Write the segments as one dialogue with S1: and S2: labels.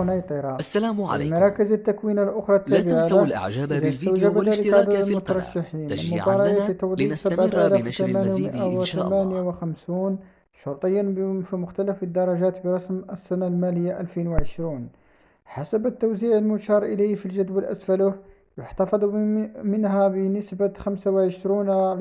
S1: القنيطرة
S2: السلام عليكم.
S1: والمراكز التكوين الأخرى
S2: لا
S1: التابعة
S2: تنسوا
S1: له،
S2: الإعجاب
S1: إذا
S2: بالفيديو
S1: استوجب ذلك عدد
S2: والاشتراك في القناة
S1: المترشحين.
S2: تشجيعا
S1: المباراة
S2: لنا
S1: لتوظيف
S2: لنستمر بنشر المزيد إن شاء الله.
S1: 7858 شرطيا في مختلف الدرجات برسم السنة المالية 2020 حسب التوزيع المشار إليه في الجدول أسفله. يحتفظ منها بنسبة 25%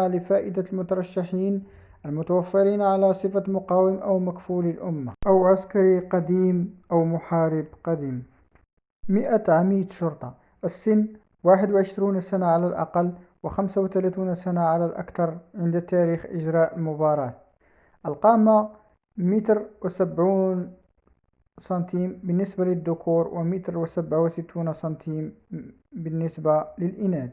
S1: لفائدة المترشحين المتوفرين على صفة مقاوم أو مكفول الأمة أو عسكري قديم أو محارب قديم. 100 عميد شرطة. السن 21 سنة على الأقل و35 سنة على الأكثر عند تاريخ إجراء المباراة. القامة 1.70 متر بالنسبة للذكور و1.67 متر بالنسبة للإناث.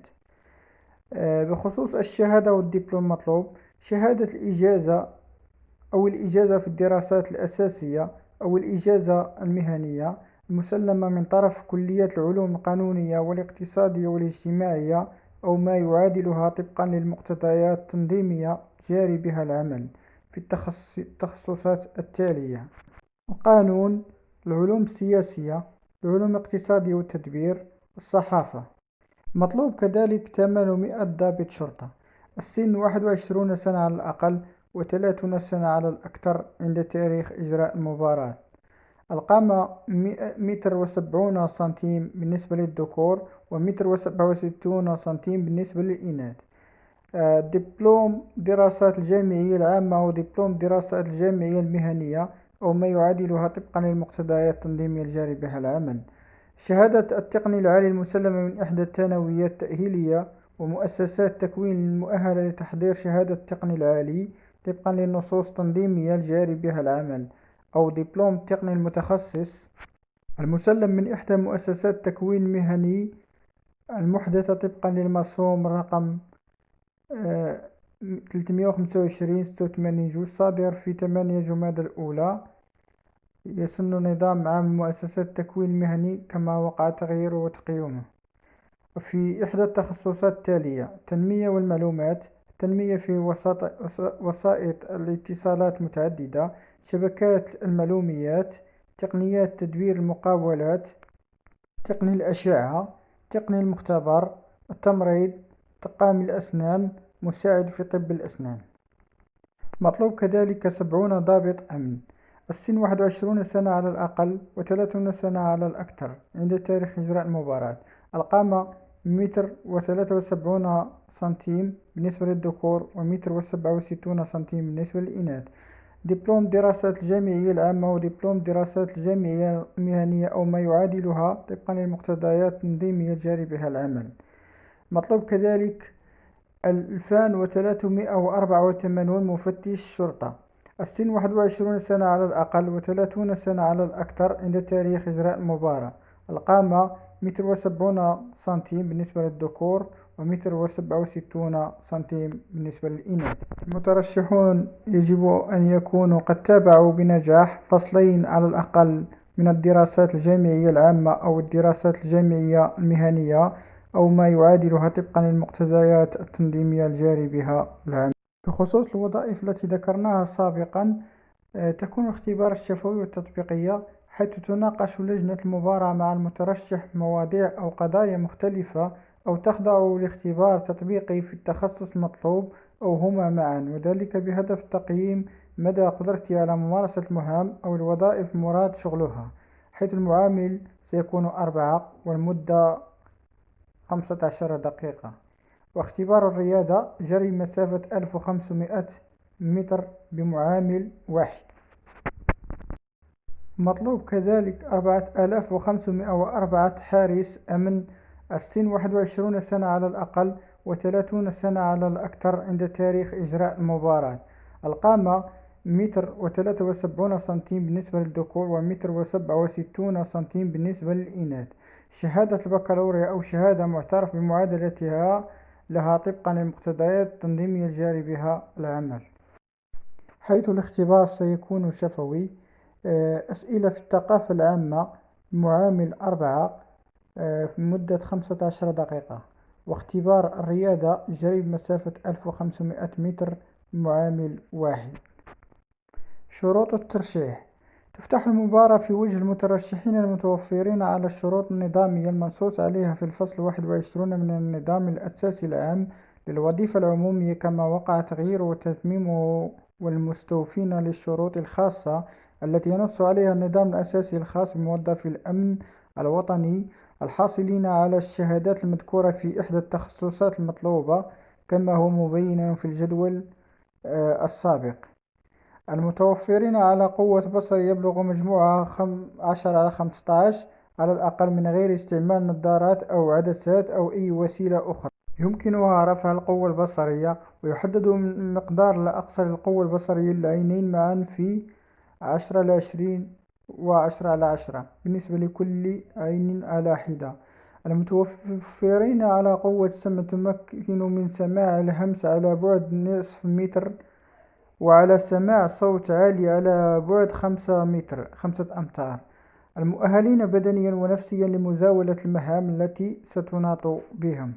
S1: بخصوص الشهادة والدبلوم المطلوب: شهادة الإجازة أو الإجازة في الدراسات الأساسية أو الإجازة المهنية المسلمة من طرف كلية العلوم القانونية والاقتصادية والاجتماعية أو ما يعادلها طبقا للمقتضيات التنظيمية جاري بها العمل في التخصصات التالية: القانون، العلوم السياسية، العلوم الاقتصادية والتدبير، الصحافة. مطلوب كذلك 800 ضابط شرطة. السن 21 سنة على الأقل و30 سنة على الأكثر عند تاريخ إجراء المباراة. القامة 1.70 متر بالنسبة للذكور و1.67 متر بالنسبة للإناث. دبلوم دراسات الجامعية العامة ودبلوم دراسات الجامعية المهنية أو ما يعادلها طبقا للمقتضيات التنظيمية الجاري بها العمل. شهادة التقني العالي المسلمة من إحدى الثانويات التأهيلية ومؤسسات تكوين المؤهلة لتحضير شهادة التقني العالي طبقا للنصوص التنظيمية الجاري بها العمل، أو دبلوم تقني المتخصص المسلم من إحدى مؤسسات التكوين المهني المحدثة طبقا للمرسوم رقم 325/86 صادر في 8 جمادى الأولى. يسن نظام عام المؤسسات التكوين المهني كما وقع تغييره وتقييمه في إحدى التخصصات التالية: التنمية والمعلومات، التنمية في وسائط الاتصالات متعددة، شبكات المعلوميات، تقنيات تدوير المقاولات، تقني الأشعة، تقني المختبر، التمريض، طقام الأسنان، مساعد في طب الأسنان. مطلوب كذلك 70 ضابط أمن. السن 21 سنة على الأقل و30 سنة على الأكثر عند تاريخ إجراء المباراة. القامة 1.73 متر بالنسبة للذكور و1.67 متر بالنسبة للإناث. دبلوم دراسات الجامعية العامة ودبلوم دراسات الجامعية المهنية أو ما يعادلها طبقا للمقتضيات التنظيمية الجاري بها العمل. مطلوب كذلك 2384 مفتش شرطة. السن 21 سنة على الأقل و30 سنة على الأكثر عند تاريخ إجراء المباراة. القامة 1.70 متر بالنسبة للذكور و1.67 متر بالنسبة للإناث. المترشحون يجب أن يكونوا قد تابعوا بنجاح فصلين على الأقل من الدراسات الجامعية العامة أو الدراسات الجامعية المهنية أو ما يعادلها طبقا للمقتضيات التنظيمية الجاري بها العمل. بخصوص الوظائف التي ذكرناها سابقا، تكون الاختبارات الشفوية والتطبيقية، حيث تناقش لجنة المباراة مع المترشح مواضيع أو قضايا مختلفة أو تخضع لاختبار تطبيقي في التخصص المطلوب أو هما معا، وذلك بهدف تقييم مدى قدرته على ممارسة المهام أو الوظائف المراد شغلها، حيث المعامل سيكون 4 والمدة 15 دقيقة. واختبار الرياضة: جري مسافة 1500 متر بمعامل واحد. مطلوب كذلك 4504 حارس أمن. السن 21 سنة على الأقل و30 سنة على الأكثر عند تاريخ إجراء المباراة. القامة 1.73 بالنسبة للذكور و1.67 بالنسبة للإناث. شهادة البكالوريا أو شهادة معترف بمعادلتها لها طبقا للمقتضيات التنظيمية الجاري بها العمل، حيث الاختبار سيكون شفوي. أسئلة في الثقافة العامة معامل 4 في مدة 15 دقيقة. واختبار الرياضة: جري مسافة 1500 متر معامل واحد. شروط الترشيح: تفتح المباراة في وجه المترشحين المتوفرين على الشروط النظامية المنصوص عليها في الفصل 21 من النظام الأساسي العام للوظيفة العمومية، كما وقع تغييره وتتميمه والمستوفين للشروط الخاصة التي ينص عليها النظام الأساسي الخاص بموظفي الأمن الوطني الحاصلين على الشهادات المذكورة في إحدى التخصصات المطلوبة، كما هو مبين في الجدول السابق. المتوفرين على قوة بصر يبلغ مجموعها 10/15 على الأقل من غير استعمال نظارات أو عدسات أو أي وسيلة أخرى يمكنها رفع القوة البصرية، ويحدد المقدار الأقصى للقوة البصرية للعينين معا في 10/20 و10/10 بالنسبة لكل عين على حدة. المتوفرين على قوة سمع تمكن من سماع الهمس على بعد نصف متر، وعلى سماع صوت عالي على بعد 5 أمتار. المؤهلين بدنيا ونفسيا لمزاولة المهام التي ستناط بهم.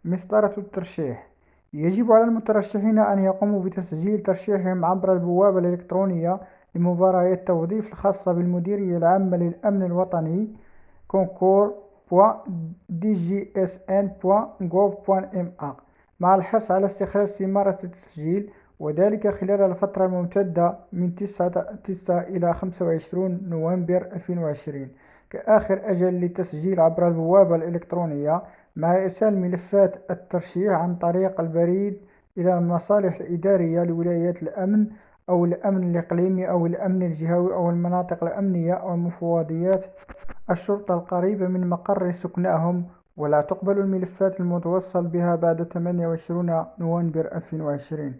S1: مسطرة الترشيح: يجب على المترشحين أن يقوموا بتسجيل ترشيحهم عبر البوابة الإلكترونية لمباريات التوظيف الخاصة بالمديرية العامة للأمن الوطني concours.dgsn.gov.ma مع الحرص على استخراج استمارة التسجيل، وذلك خلال الفترة الممتدة من 9 إلى 25 نوفمبر 2020 كآخر أجل للتسجيل عبر البوابة الإلكترونية، مع إرسال ملفات الترشيح عن طريق البريد إلى المصالح الإدارية لولايات الأمن أو الأمن الإقليمي أو الأمن الجهوي أو المناطق الأمنية أو مفوضيات الشرطة القريبة من مقر سكنهم، ولا تقبل الملفات المتوصل بها بعد 28 نوفمبر 2020.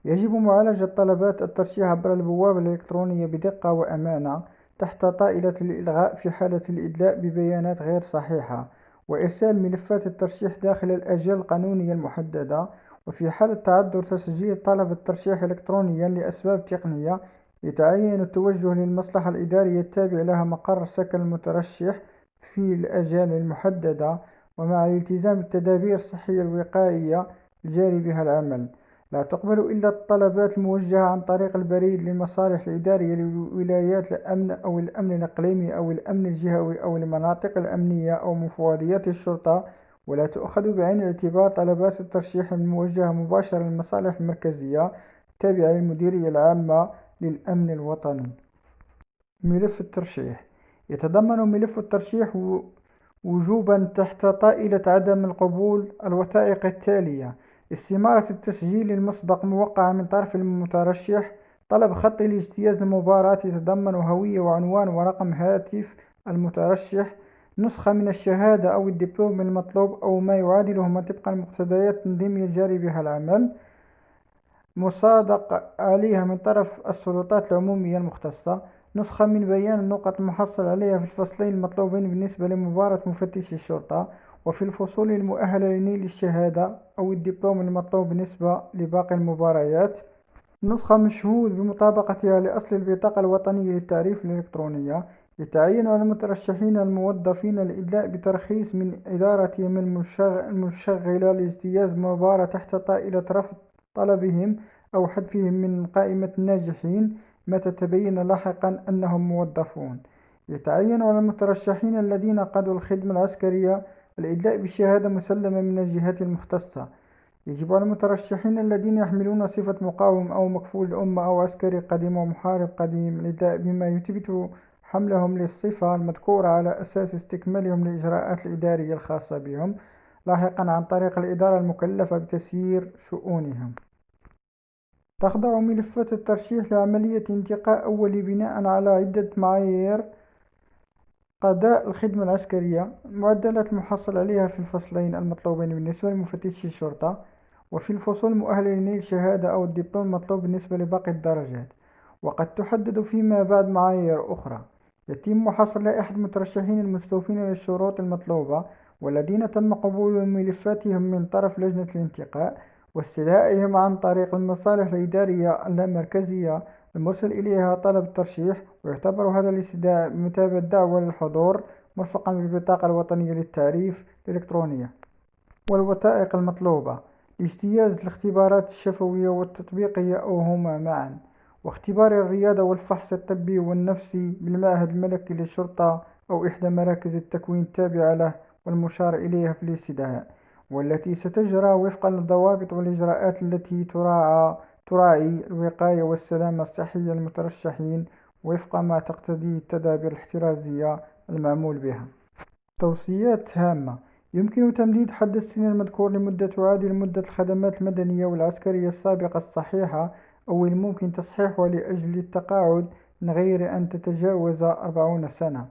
S1: يجب معالجة طلبات الترشيح عبر البوابة الإلكترونية بدقة وأمانة تحت طائلة الإلغاء في حالة الإدلاء ببيانات غير صحيحة، وإرسال ملفات الترشيح داخل الأجال القانونية المحددة. وفي حالة تعذر تسجيل طلب الترشيح إلكترونيا لأسباب تقنية، يتعين التوجه للمصلحة الإدارية التابع لها مقر سكن المترشح في الأجال المحددة، ومع الالتزام بالتدابير الصحية الوقائية الجاري بها العمل. لا تقبل إلا الطلبات الموجهة عن طريق البريد للمصالح الإدارية لولايات الأمن أو الأمن الإقليمي أو الأمن الجهوي أو المناطق الأمنية أو مفوضيات الشرطة، ولا تؤخذ بعين الاعتبار طلبات الترشيح الموجهة مباشرة للمصالح المركزية التابعة للمديرية العامة للأمن الوطني. ملف الترشيح: يتضمن ملف الترشيح وجوبا تحت طائلة عدم القبول الوثائق التالية: استمارة التسجيل المسبق موقعة من طرف المترشح، طلب خط لاجتياز المباراة يتضمن هوية وعنوان ورقم هاتف المترشح، نسخة من الشهادة أو الدبلوم المطلوب أو ما يعادلهما طبقا لمقتضيات التنظيمية الجاري بها العمل، مصادق عليها من طرف السلطات العمومية المختصة، نسخة من بيان النقط المحصل عليها في الفصلين المطلوبين بالنسبة لمباراة مفتش الشرطة وفي الفصول المؤهلة لنيل الشهادة أو الدبلوم المطلوب بالنسبة لباقي المباريات، نسخة مشهود بمطابقتها لأصل البطاقة الوطنية للتعريف الإلكترونية. يتعين على المترشحين الموظفين الإدلاء بترخيص من إدارتهم المشغلة لاجتياز مباراة تحت طائلة رفض طلبهم أو حذفهم من قائمة الناجحين متى تبين لاحقا أنهم موظفون. يتعين على المترشحين الذين قضوا الخدمة العسكرية الإدلاء بشهادة مسلمة من الجهات المختصة. يجب على المترشحين الذين يحملون صفة مقاوم أو مكفول الأمة أو عسكري قديم أو محارب قديم الإدلاء بما يثبت حملهم للصفة المذكورة على أساس استكمالهم للإجراءات الإدارية الخاصة بهم لاحقا عن طريق الإدارة المكلفة بتسيير شؤونهم. تخضع ملفات الترشيح لعملية انتقاء أولي بناء على عدة معايير: قضاء الخدمة العسكرية، المعدلات المحصل عليها في الفصلين المطلوبين بالنسبة لمفتشي الشرطة، وفي الفصول المؤهلة لنيل شهادة أو الدبلوم المطلوب بالنسبة لباقي الدرجات. وقد تحدد فيما بعد معايير أخرى. يتم حصر لائحة المترشحين المستوفين للشروط المطلوبة والذين تم قبول ملفاتهم من طرف لجنة الانتقاء واستدعائهم عن طريق المصالح الإدارية اللامركزية المرسل إليها طلب الترشيح، ويعتبر هذا الاستدعاء بمثابة دعوة للحضور مرفقا بالبطاقة الوطنية للتعريف الإلكترونية. والوثائق المطلوبة لاجتياز الاختبارات الشفوية والتطبيقية أو هما معا. واختبار الرياضة والفحص الطبي والنفسي بالمعهد الملكي للشرطة أو إحدى مراكز التكوين التابعة له والمشار إليها في الاستدعاء، والتي ستجرى وفق الضوابط والإجراءات التي تراعي الوقاية والسلامة الصحية للمترشحين وفق ما تقتضيه التدابير الاحترازية المعمول بها. توصيات هامة: يمكن تمديد حد السن المذكور لمدة تعادل مدة الخدمات المدنية والعسكرية السابقة الصحيحة، أو الممكن تصحيحها لأجل التقاعد من غير أن تتجاوز 40 سنة.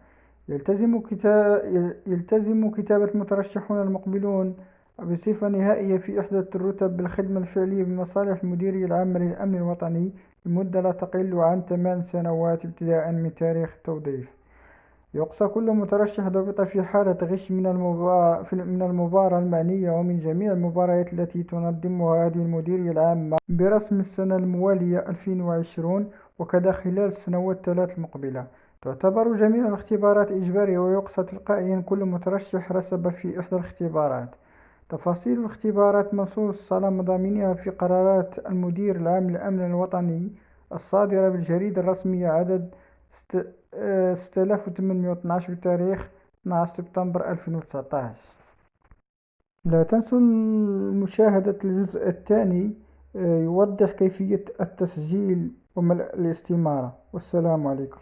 S1: يلتزم كتابة المترشحون المقبلون بصفة نهائية في إحدى الرتب بالخدمة الفعلية بمصالح المديرية العامة للأمن الوطني لمدة لا تقل عن 8 سنوات ابتداء من تاريخ التوظيف. يقصى كل مترشح ضبط في حالة غش من المباراة المعنية ومن جميع المباريات التي تنظمها هذه المديرية العامة برسم السنة الموالية 2020 وكذا خلال السنوات الثلاث المقبلة. تعتبر جميع الاختبارات إجبارية ويقصى تلقائيا كل مترشح رسب في إحدى الاختبارات. تفاصيل الاختبارات منصوص على مضامينها في قرارات المدير العام للأمن الوطني الصادرة بالجريدة الرسمية عدد 6812 بتاريخ 12 سبتمبر 2019. لا تنسوا مشاهدة الجزء الثاني يوضح كيفية التسجيل وملء الاستمارة. والسلام عليكم.